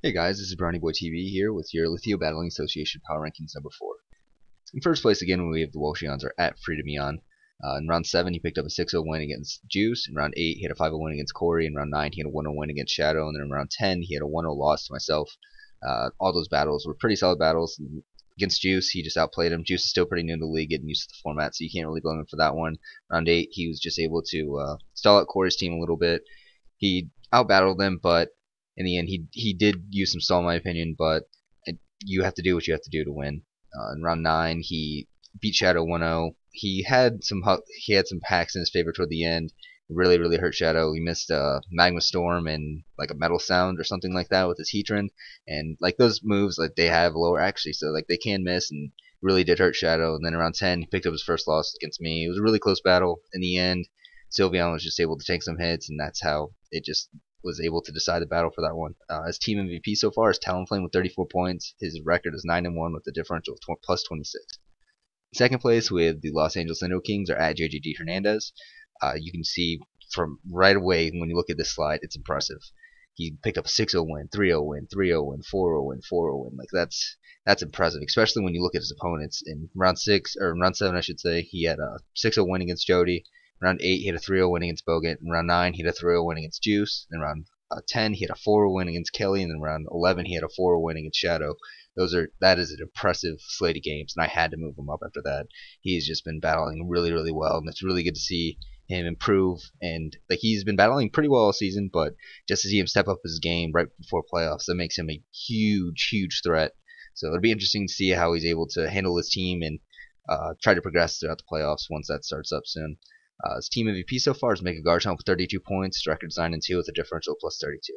Hey guys, this is Brownie Boy TV here with your Litheo Battling Association Power Rankings number 4. In first place again, we have the Welshians are at Freedomion. In round 7, he picked up a 6-0 win against Juice. In round 8, he had a 5-0 win against Quarry. In round 9, he had a 1-0 win against Shadow. And then in round 10, he had a 1-0 loss to myself. All those battles were pretty solid battles. Against Juice, he just outplayed him. Juice is still pretty new to the league, getting used to the format, so you can't really blame him for that one. Round 8, he was just able to stall out Quarry's team a little bit. He outbattled them, but in the end, he did use some stall, in my opinion, but you have to do what you have to do to win. In round 9, he beat Shadow 1-0. He had some hacks in his favor toward the end. It really hurt Shadow. He missed a Magma Storm and like a Metal Sound or something like that with his Heatran, and like those moves, like they have lower accuracy, so like they can miss, and really did hurt Shadow. And then around 10, he picked up his first loss against me. It was a really close battle. In the end, Sylveon was just able to take some hits, and that's how it just was able to decide the battle for that one. His team MVP so far is Talonflame with 34 points. His record is 9-1 with a differential of plus 26. In second place, with the Los Angeles Indo Kings, are at JGD Hernandez. You can see from right away when you look at this slide, it's impressive. He picked up a 6-0 win, 3-0 win, 3-0 win, 4-0 win, 4-0 win. Like that's impressive, especially when you look at his opponents. In round 7, I should say, he had a 6-0 win against Jody. Round 8, he had a 3-0 win against Bogut. In round 9, he had a 3-0 win against Juice. In round 10, he had a 4-0 win against Kelly. And in round 11, he had a 4-0 win against Shadow. That is an impressive slate of games, and I had to move him up after that. He's just been battling really well, and it's really good to see him improve. And like he's been battling pretty well all season, but just to see him step up his game right before playoffs, that makes him a huge threat. So it'll be interesting to see how he's able to handle his team and try to progress throughout the playoffs once that starts up soon. His team MVP so far is Mega Garchomp with 32 points. His record is 9-2 with a differential of plus 32.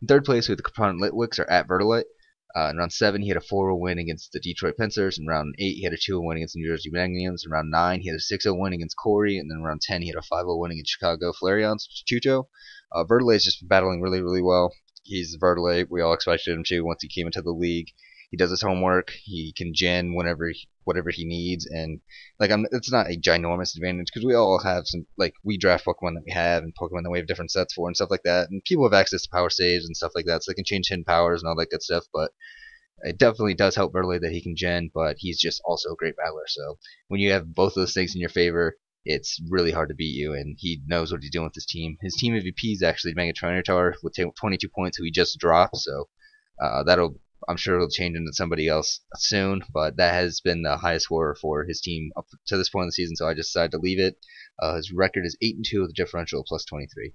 In third place, with the component Litwicks, are at Vertilite. In round 7, he had a 4-0 win against the Detroit Pincers. In round 8, he had a 2-0 win against the New Jersey Magnums. In round 9, he had a 6-0 win against Quarry. And then in round 10, he had a 5-0 win against Chicago Flareons, chujo. Vertilite's just been battling really well. He's Vertilite. We all expected him to once he came into the league. He does his homework. He can gen whatever he needs, and like it's not a ginormous advantage because we all have some, like we draft Pokemon that we have and Pokemon that we have different sets for and stuff like that, and people have access to power saves and stuff like that, so they can change hidden powers and all that good stuff. But it definitely does help Vertilite that he can gen, but he's just also a great battler. So when you have both those things in your favor, it's really hard to beat you, and he knows what he's doing with his team. His team MVP is actually Mega Tower with 22 points, who he just dropped, so I'm sure it'll change into somebody else soon, but that has been the highest scorer for his team up to this point in the season, so I just decided to leave it. His record is 8-2 with a differential of plus 23.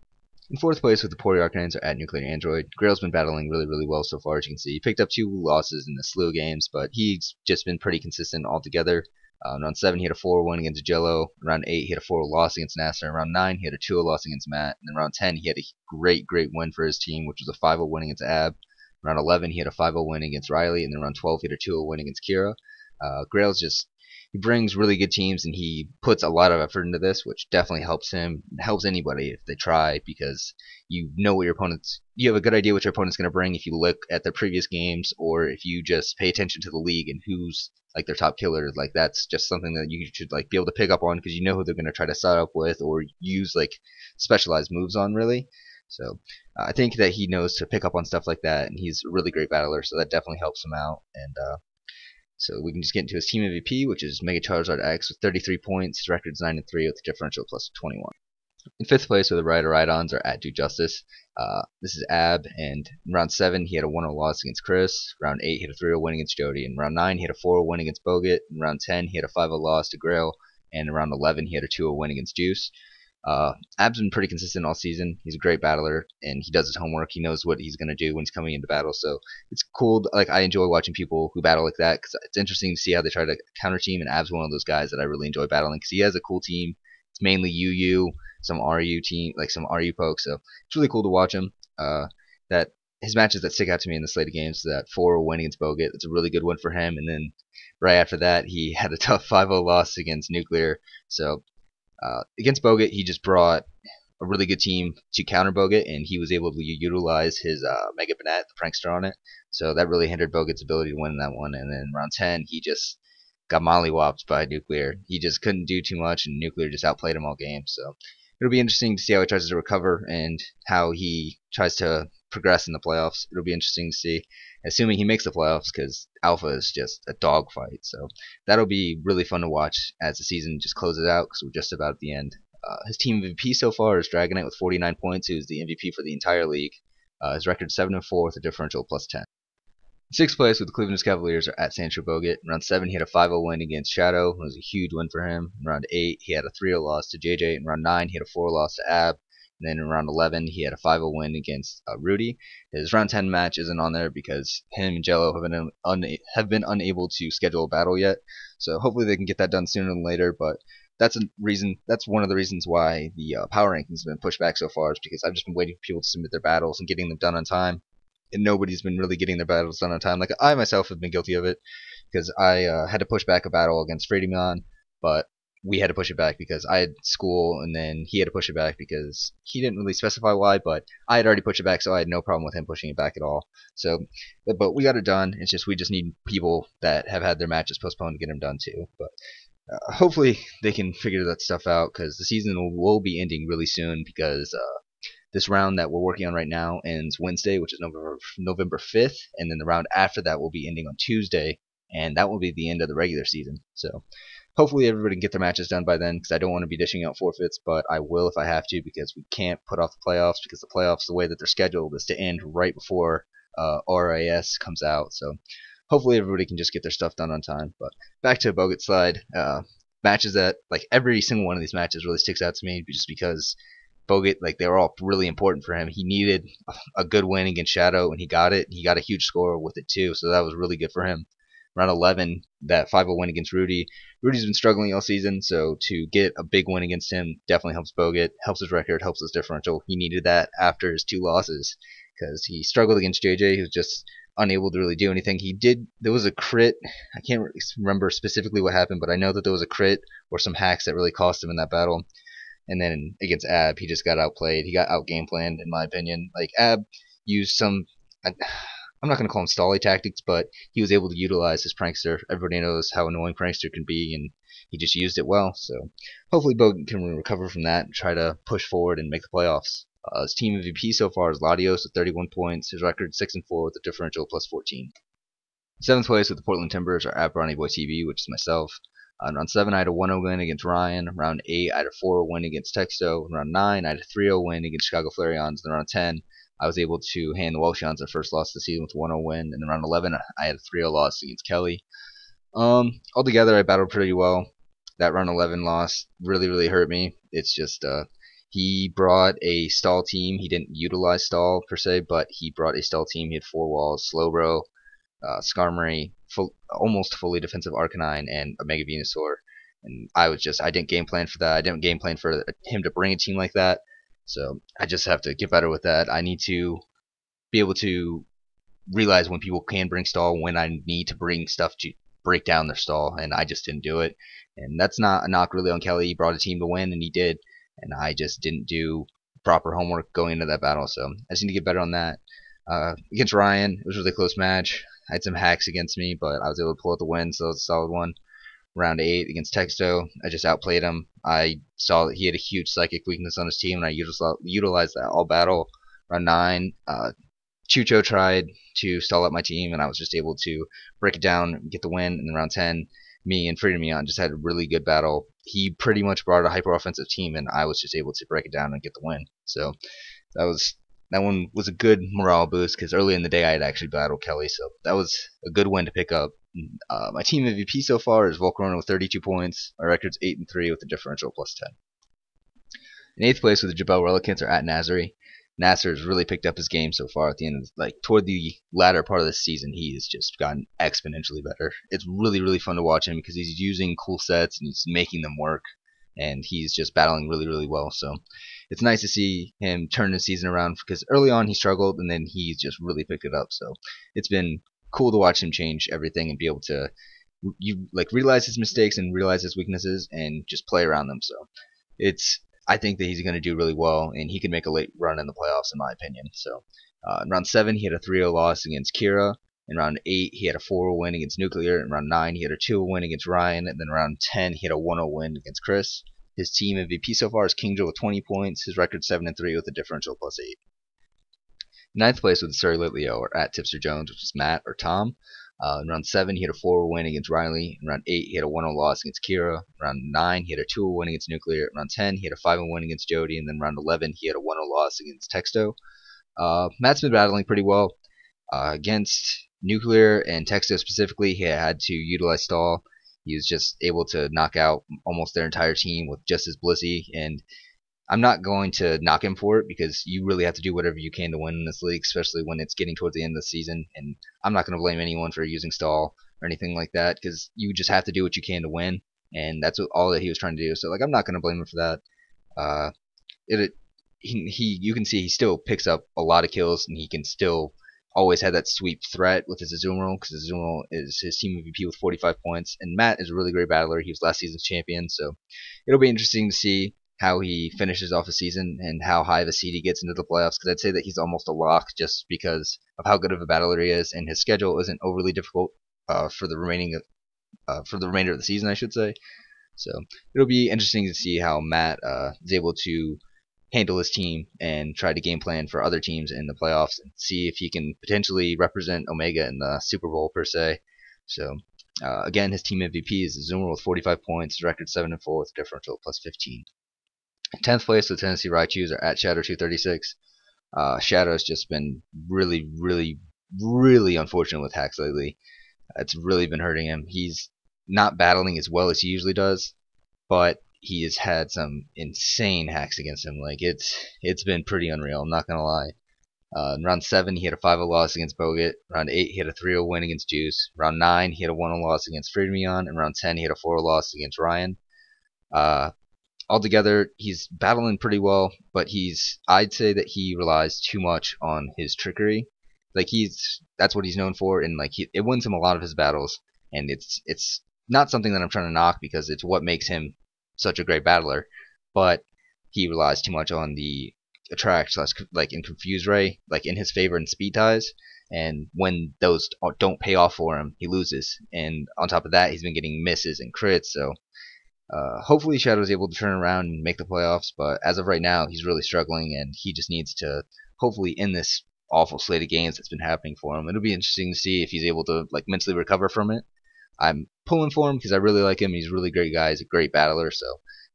In fourth place, with the Pori Arcanines, are at Nuclear Android. Grail's been battling really well so far, as you can see. He picked up 2 losses in the slew of games, but he's just been pretty consistent altogether. In round 7, he had a 4-0 win against Jello. In round 8, he had a 4-0 loss against Nasser. In round 9, he had a 2-0 loss against Matt. And in round 10, he had a great win for his team, which was a 5-0 win against Ab. Round 11, he had a 5-0 win against Riley, and then round 12, he had a 2-0 win against Kira. Grail's he brings really good teams, and he puts a lot of effort into this, which definitely helps him, helps anybody if they try, because you know what you have a good idea what your opponent's going to bring if you look at their previous games, or if you just pay attention to the league and who's like their top killer. Like that's just something that you should like be able to pick up on, because you know who they're going to try to set up with or use like specialized moves on, really. So I think that he knows to pick up on stuff like that, and he's a really great battler, so that definitely helps him out. And so we can just get into his team MVP, which is Mega Charizard X with 33 points. His record is 9-3 with a differential plus 21. In fifth place, with the Rhydons, are at Do Justice. This is Ab, and in round 7, he had a 1-0 loss against Chris. Round 8, he had a 3-0 win against Jody. In round 9, he had a 4-0 win against Bogut. In round 10, he had a 5-0 loss to Grail. And in round 11, he had a 2-0 win against Juice. Ab's been pretty consistent all season. He's a great battler, and he does his homework. He knows what he's going to do when he's coming into battle, so it's cool. Like, I enjoy watching people who battle like that, because it's interesting to see how they try to counter team, and Ab's one of those guys that I really enjoy battling, because he has a cool team. It's mainly UU, some RU team, like some RU pokes, so it's really cool to watch him. That his matches that stick out to me in the slate of games, that 4-0 win against Bogut, it's a really good one for him, and then right after that, he had a tough 5-0 loss against Nuclear, so against Bogut, he just brought a really good team to counter Bogut, and he was able to utilize his Mega Banette, the Prankster, on it. So that really hindered Bogut's ability to win that one. And then round 10, he just got mollywopped by Nuclear. He just couldn't do too much, and Nuclear just outplayed him all game. So it'll be interesting to see how he tries to recover and how he tries to progress in the playoffs. It'll be interesting to see, assuming he makes the playoffs, because Alpha is just a dogfight. So that'll be really fun to watch as the season just closes out, because we're just about at the end. His team MVP so far is Dragonite with 49 points, who's the MVP for the entire league. His record 7-4 with a differential plus 10. Sixth place with the Cleveland Cavaliers are at Sancho Bogut. In round 7, he had a 5-0 win against Shadow. It was a huge win for him. In round 8, he had a 3-0 loss to JJ. In round 9, he had a 4 loss to Ab. And then in round 11, he had a 5-0 win against Rudy. His round 10 match isn't on there because him and Jello have been unable to schedule a battle yet. So hopefully they can get that done sooner than later. But that's one of the reasons why the power rankings have been pushed back so far, is because I've just been waiting for people to submit their battles and getting them done on time. And nobody's been really getting their battles done on time. Like, I myself have been guilty of it, because I had to push back a battle against Fredemion, but we had to push it back because I had school, and then he had to push it back because he didn't really specify why, but I had already pushed it back, so I had no problem with him pushing it back at all. So, but we got it done. It's just we just need people that have had their matches postponed to get them done too. But hopefully they can figure that stuff out, because the season will be ending really soon, because this round that we're working on right now ends Wednesday, which is November 5th, and then the round after that will be ending on Tuesday, and that will be the end of the regular season. So hopefully everybody can get their matches done by then, because I don't want to be dishing out forfeits, but I will if I have to, because we can't put off the playoffs, because the playoffs, the way that they're scheduled, is to end right before RAS comes out. So hopefully everybody can just get their stuff done on time. But back to Bogut's slide. Matches that, like, every single one of these matches really sticks out to me, just because Bogut, like, they were all really important for him. He needed a good win against Shadow, and he got it. He got a huge score with it too, so that was really good for him. Round 11, that 5-0 win against Rudy. Rudy's been struggling all season, so to get a big win against him definitely helps Bogut, helps his record, helps his differential. He needed that after his 2 losses, because he struggled against JJ, who was just unable to really do anything. There was a crit. I can't remember specifically what happened, but I know that there was a crit or some hacks that really cost him in that battle. And then against Ab, he just got outplayed. He got out game planned, in my opinion. Like, Ab used some, I'm not going to call him stally tactics, but he was able to utilize his prankster. Everybody knows how annoying prankster can be, and he just used it well. So hopefully Bogut can recover from that and try to push forward and make the playoffs. His team MVP so far is Latios with 31 points. His record 6-4 with a differential plus 14. Seventh place with the Portland Timbers are at Brownie Boy TV, which is myself. In round 7, I had a 1-0 win against Ryan. Round 8, I had a 4-0 win against Texto. In round 9, I had a 3-0 win against Chicago Flareons. In round 10, I was able to hand the Welshians their first loss of the season with a 1-0 win. And in round 11, I had a 3-0 loss against Kelly. Altogether, I battled pretty well. That round 11 loss really hurt me. It's just he brought a stall team. He didn't utilize stall per se, but he brought a stall team. He had 4 walls, Slowbro, Skarmory, almost fully defensive Arcanine, and a Mega Venusaur. And I didn't game plan for that. I didn't game plan for him to bring a team like that. So I just have to get better with that. I need to be able to realize when people can bring stall, when I need to bring stuff to break down their stall, and I just didn't do it. And that's not a knock really on Kelly. He brought a team to win, and he did. And I just didn't do proper homework going into that battle. So I just need to get better on that. Against Ryan, it was a really close match. I had some hacks against me, but I was able to pull out the win, so it was a solid one. Round 8 against Texto, I just outplayed him. I saw that he had a huge psychic weakness on his team, and I utilized that all battle. Round 9, Chucho tried to stall up my team, and I was just able to break it down and get the win. And then round 10, me and Fredemion just had a really good battle. He pretty much brought a hyper offensive team, and I was just able to break it down and get the win. So that one was a good morale boost, because early in the day I had actually battled Kelly, so that was a good win to pick up. My team MVP so far is Vulcan with 32 points. My record's 8-3 with a differential plus 10. In 8th place with the Jabel Relicants are at Nazari. Nasser has really picked up his game so far at the end of toward the latter part of the season. He has just gotten exponentially better. It's really fun to watch him, because he's using cool sets and he's making them work, and he's just battling really well. So it's nice to see him turn the season around, because early on he struggled, and then he's just really picked it up. So it's been cool to watch him change everything and be able to realize his mistakes and realize his weaknesses and just play around them. So I think that he's going to do really well, and he can make a late run in the playoffs, in my opinion. So in round 7, he had a 3-0 loss against Kira. In round 8, he had a 4-0 win against Nuclear. In round 9, he had a 2-0 win against Ryan. And then round 10, he had a 1-0 win against Chris. His team MVP so far is Kingjo with 20 points. His record 7-3 with a differential plus 8. Ninth place with Sir Litheo, or at Tipster Jones, which is Matt or Tom. In round 7, he had a 4 win against Riley. In round 8, he had a 1-0 loss against Kira. In round 9, he had a 2 win against Nuclear. In round 10, he had a 5 win against Jody. And then round 11, he had a 1-0 loss against Texto. Matt's been battling pretty well. Against Nuclear and Texto specifically, he had to utilize stall. He was just able to knock out almost their entire team with just his Blissey, and I'm not going to knock him for it because you really have to do whatever you can to win in this league, especially when it's getting towards the end of the season, and I'm not going to blame anyone for using stall or anything like that because you just have to do what you can to win, and that's all that he was trying to do. So like, I'm not going to blame him for that. You can see he still picks up a lot of kills, and he can still always have that sweep threat with his Azumarill, because Azumarill is his team MVP with 45 points, and Matt is a really great battler. He was last season's champion, so it'll be interesting to see how he finishes off the season and how high of a seed he gets into the playoffs, because I'd say that he's almost a lock just because of how good of a battler he is, and his schedule isn't overly difficult for the remainder of the season, I should say. So it'll be interesting to see how Matt is able to handle his team and try to game plan for other teams in the playoffs and see if he can potentially represent Omega in the Super Bowl per se. So again, his team MVP is Zoomer with 45 points, his record 7-4 with a differential plus 15. 10th place with Tennessee Raichus are at Shadow 236. Shadow's just been really, really, really unfortunate with hacks lately. It's really been hurting him. He's not battling as well as he usually does, but he has had some insane hacks against him. Like, it's been pretty unreal, I'm not gonna lie. In round 7, he had a 5-0 loss against Bogut. Round 8, he had a 3-0 win against Juice. Round 9, he had a 1-0 loss against Freedom. And round 10, he had a 4-0 loss against Ryan. Altogether, he's battling pretty well, but I'd say that he relies too much on his trickery. Like, that's what he's known for, and like it wins him a lot of his battles. And it's not something that I'm trying to knock because it's what makes him such a great battler, but he relies too much on the attract like in Confuse Ray, like in his favor in speed ties, and when those don't pay off for him, he loses. And on top of that, he's been getting misses and crits. So hopefully Shadow's able to turn around and make the playoffs, but as of right now, he's really struggling, and he just needs to hopefully end this awful slate of games that's been happening for him. It'll be interesting to see if he's able to like mentally recover from it. I'm pulling for him because I really like him. He's a really great guy. He's a great battler, so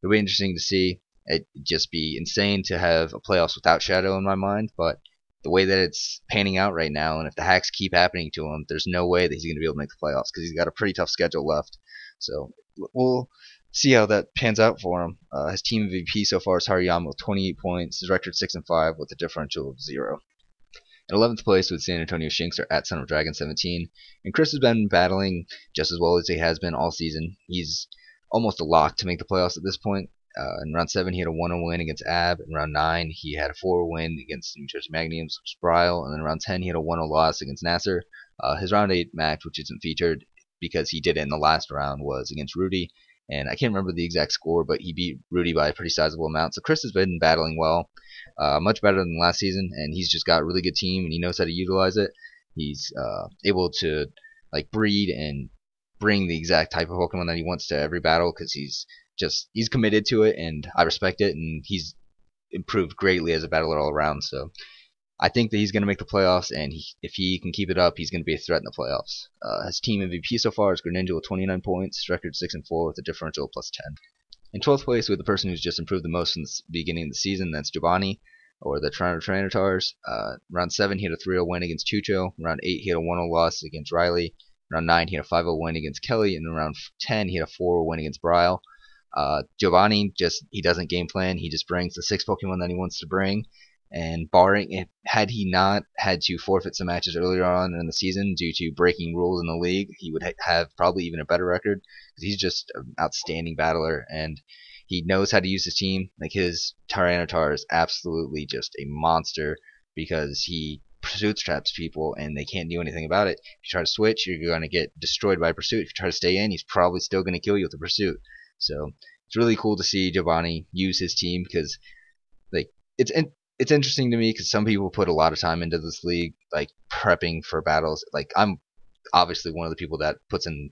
it'll be interesting to see. It'd just be insane to have a playoffs without Shadow in my mind, but the way that it's panning out right now, and if the hacks keep happening to him, there's no way that he's going to be able to make the playoffs because he's got a pretty tough schedule left. So we'll see how that pans out for him. His team MVP so far is Hariyama with 28 points. His record 6-5 with a differential of 0. In 11th place with San Antonio Shanks are at Son of Dragon 17. And Chris has been battling just as well as he has been all season. He's almost a lock to make the playoffs at this point. In round 7, he had a 1-0 win against Ab. In round 9, he had a 4-0 win against New Jersey Magnums, Bryo. And then in round 10, he had a 1-0 loss against Nasser. His round 8 match, which isn't featured because he did it in the last round, was against Rudy. And I can't remember the exact score, but he beat Rudy by a pretty sizable amount. So Chris has been battling well, much better than last season, and he's just got a really good team, and he knows how to utilize it. He's able to like breed and bring the exact type of Pokemon that he wants to every battle because he's committed to it, and I respect it, and he's improved greatly as a battler all around. So I think that he's going to make the playoffs, and if he can keep it up, he's going to be a threat in the playoffs. His team MVP so far is Greninja with 29 points, record 6-4 with a differential plus 10. In 12th place with the person who's just improved the most from the beginning of the season, that's Giovanni, or the Toronto Trainatars. Round 7, he had a 3-0 win against Chucho. Round 8, he had a 1-0 loss against Riley. Round 9, he had a 5-0 win against Kelly. And in round 10, he had a 4-0 win against Bryle. Giovanni, he doesn't game plan. He just brings the 6 Pokemon that he wants to bring. And had he not had to forfeit some matches earlier on in the season due to breaking rules in the league, he would have probably even a better record because he's just an outstanding battler, and he knows how to use his team. Like, his Tyranitar is absolutely just a monster because he pursuit traps people and they can't do anything about it. If you try to switch, you're going to get destroyed by pursuit. If you try to stay in, he's probably still going to kill you with the pursuit. So it's really cool to see Giovanni use his team because like it's interesting to me because some people put a lot of time into this league, like prepping for battles. Like, I'm obviously one of the people that puts in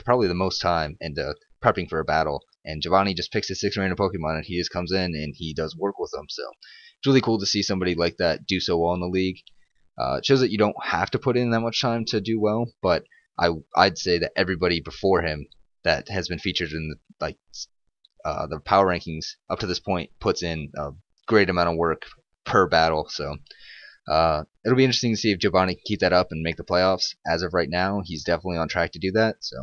probably the most time into prepping for a battle. And Giovanni just picks his 6 random Pokemon and he just comes in and he does work with them. So it's really cool to see somebody like that do so well in the league. It shows that you don't have to put in that much time to do well, but I'd say that everybody before him that has been featured in the power rankings up to this point puts in a great amount of work per battle. So it'll be interesting to see if Giovanni can keep that up and make the playoffs. As of right now, he's definitely on track to do that. So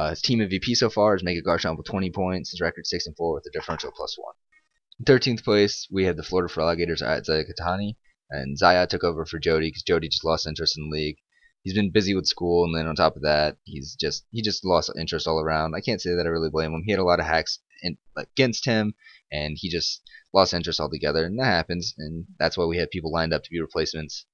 his team MVP so far is Mega Garchomp with 20 points. His record 6-4 with a differential +1. In 13th place, we have the Florida for Alligators at Zayakatani, and Zaya took over for Jody because Jody just lost interest in the league. He's been busy with school, and then on top of that, he just lost interest all around. I can't say that I really blame him. He had a lot of hacks against him, and he just lost interest altogether, and that happens, and that's why we had people lined up to be replacements.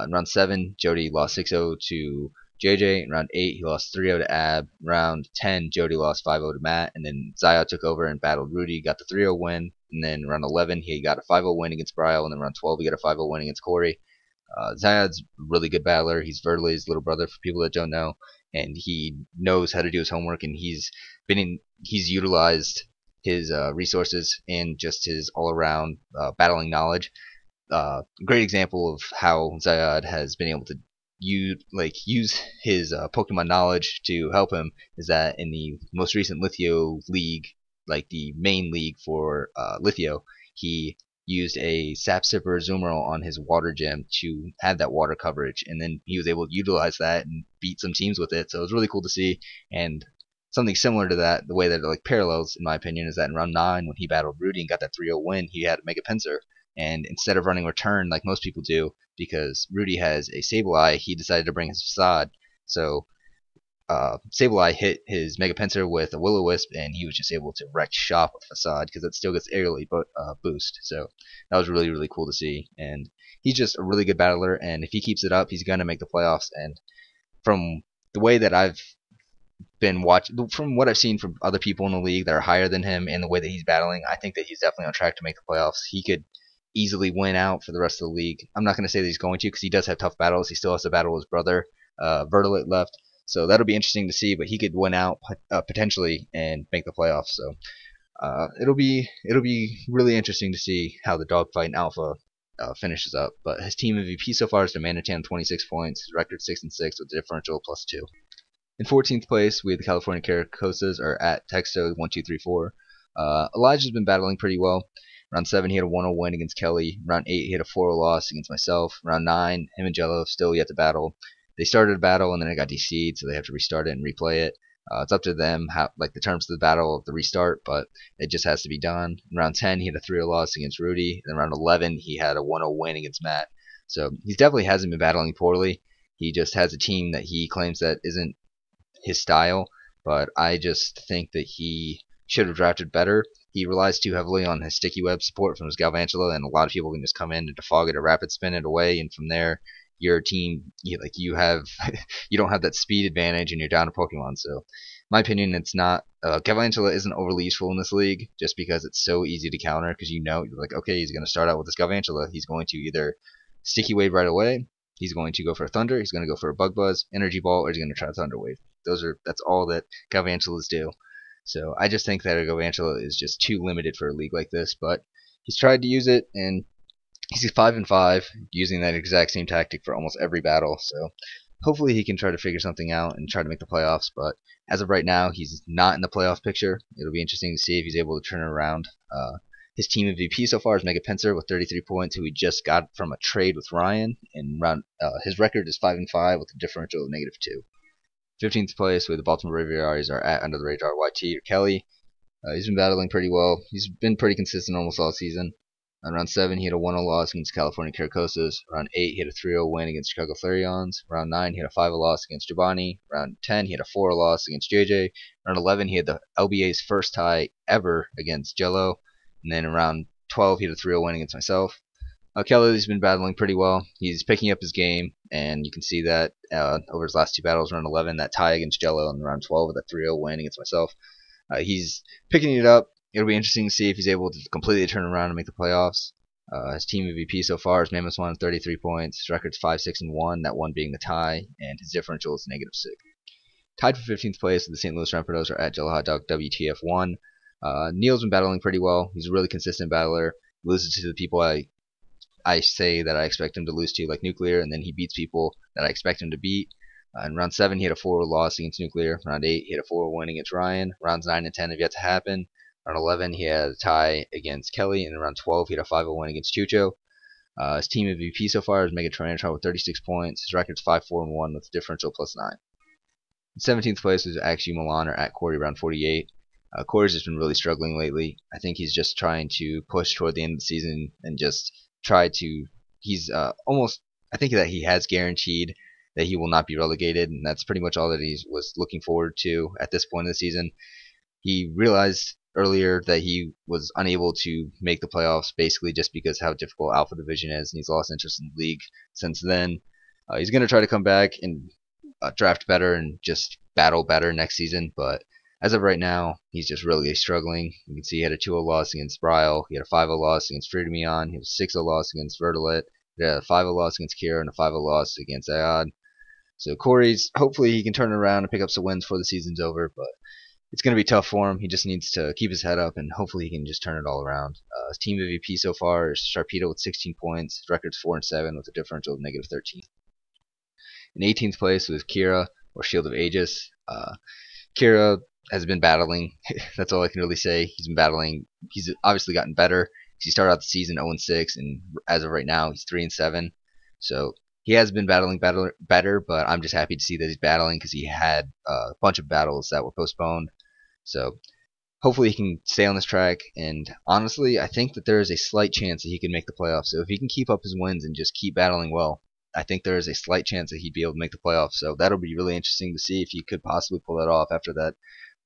In round 7, Jody lost 6-0 to JJ. In round 8, he lost 3-0 to Ab. In round 10, Jody lost 5-0 to Matt, and then Zaya took over and battled Rudy, got the 3-0 win, and then in round 11, he got a 5-0 win against Bryo, and then round 12, he got a 5-0 win against Quarry. Zayad's a really good battler. He's Verdeley's little brother for people that don't know, and he knows how to do his homework, and he's utilized his resources and just his all-around battling knowledge. Great example of how Zayad has been able to use his Pokemon knowledge to help him is that in the most recent Litheo league, like the main league for Litheo, he used a Sap Sipper Azumarill on his water gym to have that water coverage, and then he was able to utilize that and beat some teams with it. So it was really cool to see. And something similar to that, the way that it parallels, in my opinion, is that in round 9, when he battled Rudy and got that 3-0 win, he had Mega Pinsir. And instead of running return like most people do, because Rudy has a Sableye, he decided to bring his Facade. So Sableye hit his Mega Pinsir with a Will-O-Wisp, and he was just able to wreck shop with Facade because it still gets aerially boost. So that was really, really cool to see. And he's just a really good battler, and if he keeps it up, he's going to make the playoffs. And from the way that I've been watching, from what I've seen from other people in the league that are higher than him and the way that he's battling, I think that he's definitely on track to make the playoffs. He could easily win out for the rest of the league. I'm not going to say that he's going to because he does have tough battles. He still has to battle his brother, Verdelit left. So that'll be interesting to see, but he could win out potentially and make the playoffs. So it'll be really interesting to see how the dogfight in Alpha finishes up. But his team MVP so far is Demanitan, 26 points. His record 6-6 with a differential +2. In 14th place, we have the California Caracosas are at Texto 1-2-3-4. Elijah's been battling pretty well. Round 7, he had a 1-0 win against Kelly. Round 8, he had a 4-0 loss against myself. Round 9, him and Jello still yet to battle. They started a battle and then it got DC'd, so they have to restart it and replay it. It's up to them, how, the terms of the battle of the restart, but it just has to be done. In round 10, he had a 3-0 loss against Rudy. In round 11, he had a 1-0 win against Matt. So he definitely hasn't been battling poorly. He just has a team that he claims that isn't his style, but I just think that he should have drafted better. He relies too heavily on his sticky web support from his Galvantula, and a lot of people can just come in and defog it or rapid spin it away, and from there your team you don't have that speed advantage and you're down to Pokemon. So in my opinion, it's not Galvantula isn't overly useful in this league just because it's so easy to counter, because you're like, okay, he's going to start out with this Galvantula, he's going to either sticky wave right away, he's going to go for a Thunder, he's going to go for a Bug Buzz, Energy Ball, or he's going to try Thunder Wave. That's all that Galvantulas do. So I just think that a Galvantula is just too limited for a league like this, but he's tried to use it, and he's 5-5 using that exact same tactic for almost every battle. So hopefully he can try to figure something out and try to make the playoffs, but as of right now, he's not in the playoff picture. It'll be interesting to see if he's able to turn it around. His team MVP so far is Mega Pinsir with 33 points, who he just got from a trade with Ryan. And his record is 5-5 with a differential of -2. 15th place with the Baltimore Rivieras are at Under the Radar YT or Kelly. He's been battling pretty well. He's been pretty consistent almost all season. On round 7, he had a 1-0 loss against California Caracosas. Round 8, he had a 3-0 win against Chicago Flareons. Round 9, he had a 5-0 loss against Giovanni. Round 10, he had a 4-0 loss against JJ. Round 11, he had the LBA's first tie ever against Jello. And then in round 12, he had a 3-0 win against myself. Kelly's been battling pretty well. He's picking up his game, and you can see that over his last two battles, round 11, that tie against Jello, and round 12 with a 3-0 win against myself. He's picking it up. It'll be interesting to see if he's able to completely turn around and make the playoffs. His team MVP so far is Mammoth One, 33 points. His record's 5-6-1, that one being the tie, and his differential is -6. Tied for 15th place, the St. Louis Rampardos are at Jello Hot Dog WTF1. Neil's been battling pretty well. He's a really consistent battler. He loses to the people I say that I expect him to lose to, like Nuclear, and then he beats people that I expect him to beat. In round 7, he had a 4 loss against Nuclear. Round 8, he had a 4 win against Ryan. Rounds 9 and 10 have yet to happen. Round 11, he had a tie against Kelly, and in round 12, he had a 5-0 win against Chucho. His team MVP so far is Megatron with 36 points. His record's 5-4-1 with a differential +9. In 17th place was actually Milan or at Quarry round 48. Quarry's just been really struggling lately. I think he's just trying to push toward the end of the season and just try to. He's almost. I think that he has guaranteed that he will not be relegated, and that's pretty much all that he was looking forward to at this point of the season. He realized earlier that he was unable to make the playoffs basically just because how difficult Alpha Division is, and he's lost interest in the league since then. He's going to try to come back and draft better and just battle better next season, but as of right now, he's just really struggling. You can see he had a 2-0 loss against Bryo, he had a 5-0 loss against Freedom, he had a 6-0 loss against Vertilit, he had a 5-0 loss against Kira, and a 5-0 loss against Ayad. So Corey's, hopefully he can turn it around and pick up some wins before the season's over, but it's going to be tough for him. He just needs to keep his head up, and hopefully he can just turn it all around. His team MVP so far is Sharpedo with 16 points. His record's 4-7 with a differential of -13. In 18th place was Kira, or Shield of Aegis. Kira has been battling. That's all I can really say. He's been battling. He's obviously gotten better. He started out the season 0-6, and as of right now, he's 3-7. So he has been battling better, but I'm just happy to see that he's battling because he had a bunch of battles that were postponed. So hopefully he can stay on this track, and honestly, I think that there is a slight chance that he can make the playoffs. So if he can keep up his wins and just keep battling well, I think there is a slight chance that he'd be able to make the playoffs. So that'll be really interesting to see if he could possibly pull that off after that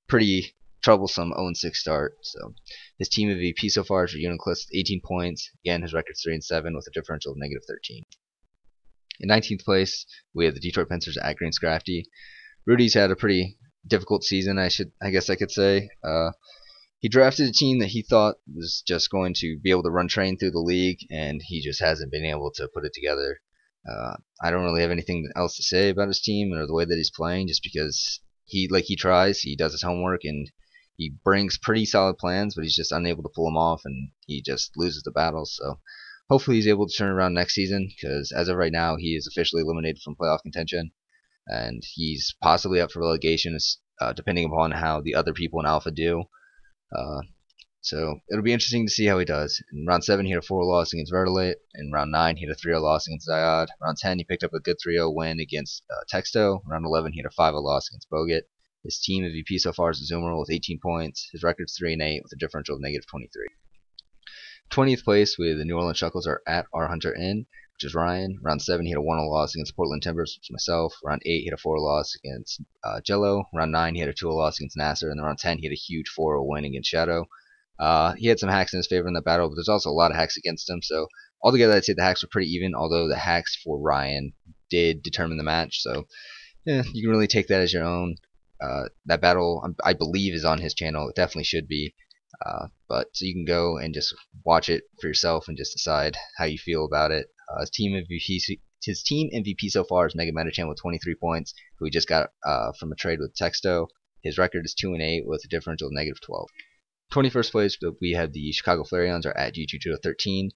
pretty troublesome 0-6 start. So his team MVP so far is Uniclus with 18 points. Again, his record's 3-7 with a differential of -13. In 19th place, we have the Detroit Pincers at Green Scrafty. Rudy's had a pretty difficult season, I guess I could say. He drafted a team that he thought was just going to be able to run train through the league, and he just hasn't been able to put it together. I don't really have anything else to say about his team or the way that he's playing, just because he tries, he does his homework, and he brings pretty solid plans, but he's just unable to pull them off, and he just loses the battles. So hopefully he's able to turn around next season, because as of right now, he is officially eliminated from playoff contention, and he's possibly up for relegation, depending upon how the other people in Alpha do. So it'll be interesting to see how he does. In round 7, he had a 4 loss against Vertilit. In round 9, he had a 3-0 loss against Ziad. Round 10, he picked up a good 3-0 win against Texto. Round 11, he had a 5-0 loss against Bogut. His team MVP so far is Zoomer with 18 points. His record's 3-8 with a differential of -23. 20th place with the New Orleans Chuckles are at R Hunter Inn, which is Ryan. Round 7, he had a 1-0 loss against Portland Timbers, which is myself. Round 8, he had a 4 loss against Jello. Round 9, he had a 2-0 loss against Nasser. And then round 10, he had a huge 4-0 win against Shadow. He had some hacks in his favor in that battle, but there's also a lot of hacks against him. So altogether, I'd say the hacks were pretty even, although the hacks for Ryan did determine the match. So you can really take that as your own. That battle, I believe, is on his channel. It definitely should be. But so you can go and just watch it for yourself and just decide how you feel about it. His team MVP so far is Mega Metachan with 23 points, who we just got from a trade with Texto. His record is 2-8 with a differential of -12. 21st place, we have the Chicago Flareons are at Chucho 13.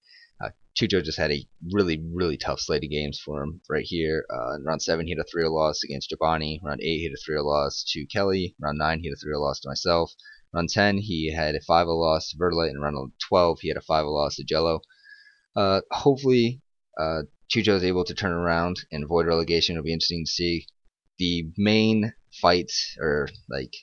Chucho just had a really tough slate of games for him right here. In round 7, he had a 3-0 loss against Giovanni. Round 8, he had a 3-0 loss to Kelly. Round 9, he had a 3-0 loss to myself. Round 10, he had a 5-0 loss to Vertilit. And round 12, he had a 5-0 loss to Jello. Hopefully, Chucho is able to turn around and avoid relegation. It'll be interesting to see. The main fights, or like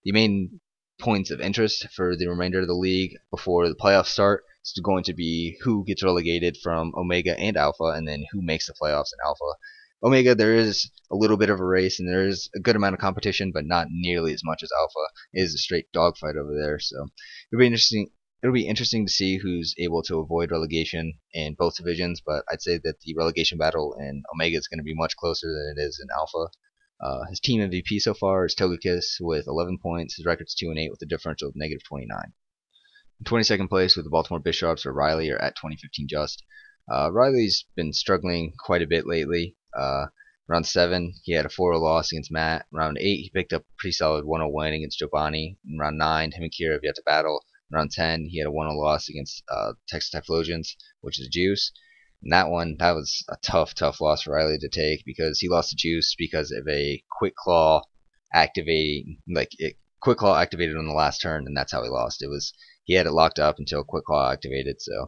the main points of interest for the remainder of the league before the playoffs start is going to be who gets relegated from Omega and Alpha, and then who makes the playoffs in Alpha. Omega, there is a little bit of a race, and there is a good amount of competition, but not nearly as much as Alpha. It is a straight dogfight over there, so it'll be interesting. It'll be interesting to see who's able to avoid relegation in both divisions, but I'd say that the relegation battle in Omega is going to be much closer than it is in Alpha. His team MVP so far is Togekiss with 11 points. His record's 2-8 with a differential of -29. In 22nd place with the Baltimore Bishops or Riley are at 2015 Just. Riley's been struggling quite a bit lately. Round 7, he had a 4-0 loss against Matt. Round 8, he picked up a pretty solid 1-0 win against Giovanni. In round 9, him and Kira have yet to battle. In round 10, he had a 1-0 loss against Texas Typhlosions, which is Juice. And that was a tough loss for Riley to take because he lost to Juice because of a quick claw quick claw activated on the last turn, and that's how he lost. He had it locked up until quick claw activated, so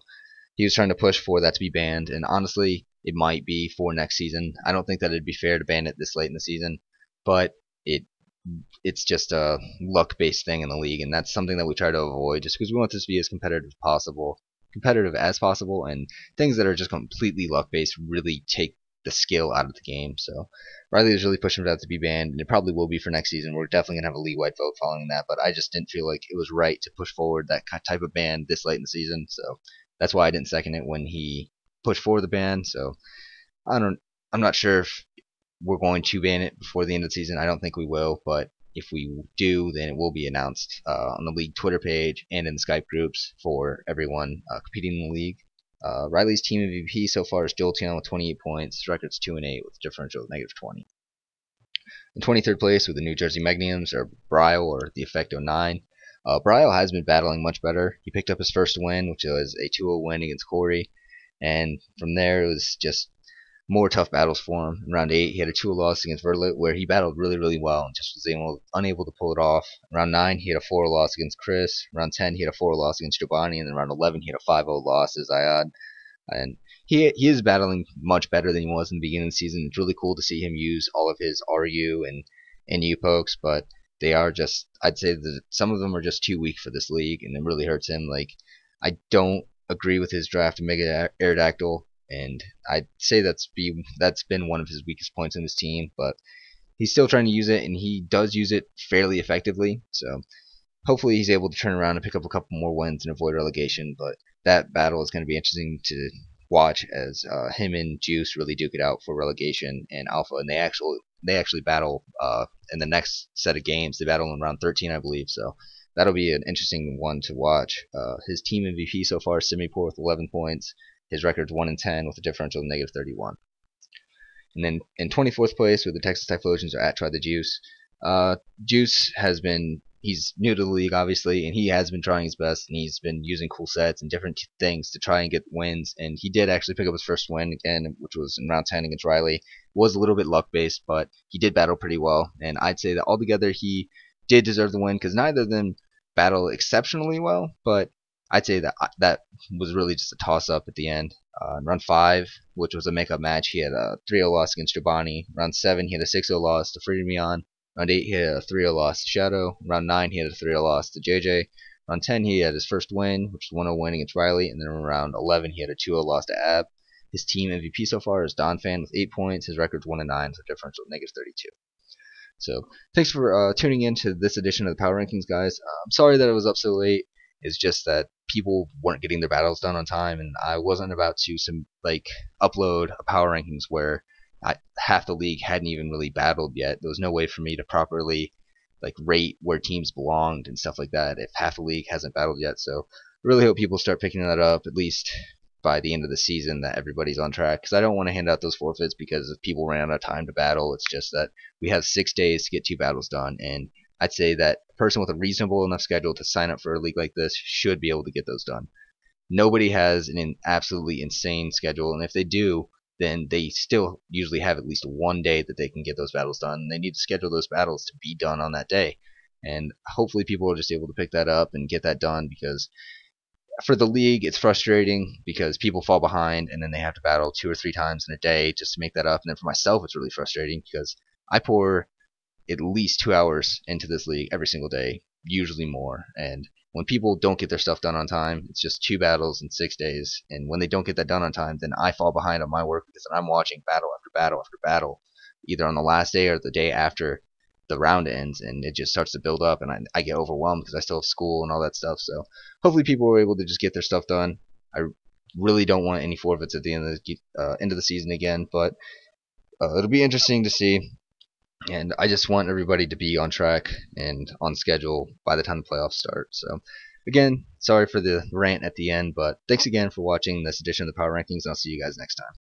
he was trying to push for that to be banned, and honestly, it might be for next season. I don't think that it'd be fair to ban it this late in the season, but it's just a luck-based thing in the league, and that's something that we try to avoid just because we want this to be as competitive as possible, and things that are just completely luck-based really take the skill out of the game. So Riley is really pushing for that to be banned, and it probably will be for next season. We're definitely gonna have a league-wide vote following that, but I just didn't feel like it was right to push forward that type of ban this late in the season. So that's why I didn't second it when he pushed for the ban. So I'm not sure if we're going to ban it before the end of the season. I don't think we will, but if we do, then it will be announced on the league Twitter page and in the Skype groups for everyone competing in the league. Riley's team MVP so far is Jolteon with 28 points. His record's 2-8 with a differential of -20. In 23rd place with the New Jersey Magnums are Bryo or the Effecto 9. Bryo has been battling much better. He picked up his first win, which was a 2-0 win against Quarry, and from there it was just more tough battles for him. In round 8, he had a 2-0 loss against Verlet, where he battled really well and just was unable to pull it off. In round 9, he had a 4-0 loss against Chris. In round 10, he had a 4-0 loss against Giovanni, and in round 11, he had a 5-0 loss as Ayad. And he is battling much better than he was in the beginning of the season. It's really cool to see him use all of his RU and U pokes, but they are just, I'd say that some of them are just too weak for this league, and it really hurts him. Like, I don't agree with his draft of Mega Aerodactyl, and I'd say that's been one of his weakest points in his team, but he's still trying to use it, and he does use it fairly effectively. So hopefully he's able to turn around and pick up a couple more wins and avoid relegation. But that battle is going to be interesting to watch as him and Juice really duke it out for relegation and Alpha, and they actually battle in the next set of games. They battle in round 13, I believe. So that'll be an interesting one to watch. His team MVP so far is Simipour with 11 points. His record's 1-10 with a differential of -31. And then in 24th place with the Texas Typhlosions are Try the Juice. Juice he's new to the league, obviously, and he has been trying his best, and he's been using cool sets and different things to try and get wins, and he did actually pick up his first win again, which was in round 10 against Riley. It was a little bit luck-based, but he did battle pretty well, and I'd say that altogether he did deserve the win, because neither of them battle exceptionally well, but I'd say that was really just a toss-up at the end. In round 5, which was a makeup match, he had a 3-0 loss against Giovanni. Round 7, he had a 6-0 loss to Freemion. Round 8, he had a 3-0 loss to Shadow. Round 9, he had a 3-0 loss to JJ. Round 10, he had his first win, which was 1-0 win against Riley. And then in round 11, he had a 2-0 loss to Ab. His team MVP so far is Donphan with 8 points. His record's 1-9, so differential of -32. So thanks for tuning in to this edition of the Power Rankings, guys. I'm sorry that it was up so late. It's just that people weren't getting their battles done on time, and I wasn't about to upload a Power Rankings where half the league hadn't even really battled yet. There was no way for me to properly rate where teams belonged and stuff like that if half the league hasn't battled yet. So I really hope people start picking that up at least by the end of the season, that everybody's on track, because I don't want to hand out those forfeits because if people ran out of time to battle. It's just that we have 6 days to get 2 battles done, and I'd say that a person with a reasonable enough schedule to sign up for a league like this should be able to get those done. Nobody has an absolutely insane schedule, and if they do, then they still usually have at least one day that they can get those battles done, and they need to schedule those battles to be done on that day. And hopefully people are just able to pick that up and get that done, because for the league it's frustrating because people fall behind and then they have to battle 2 or 3 times in a day just to make that up. And then for myself it's really frustrating because I pour at least 2 hours into this league every single day, usually more, and when people don't get their stuff done on time, it's just 2 battles in 6 days, and when they don't get that done on time, then I fall behind on my work because I'm watching battle after battle after battle, either on the last day or the day after the round ends, and it just starts to build up, and I get overwhelmed because I still have school and all that stuff. So hopefully people are able to just get their stuff done. I really don't want any forfeits at the end of the season again, but it'll be interesting to see. And I just want everybody to be on track and on schedule by the time the playoffs start. So, again, sorry for the rant at the end, but thanks again for watching this edition of the Power Rankings, and I'll see you guys next time.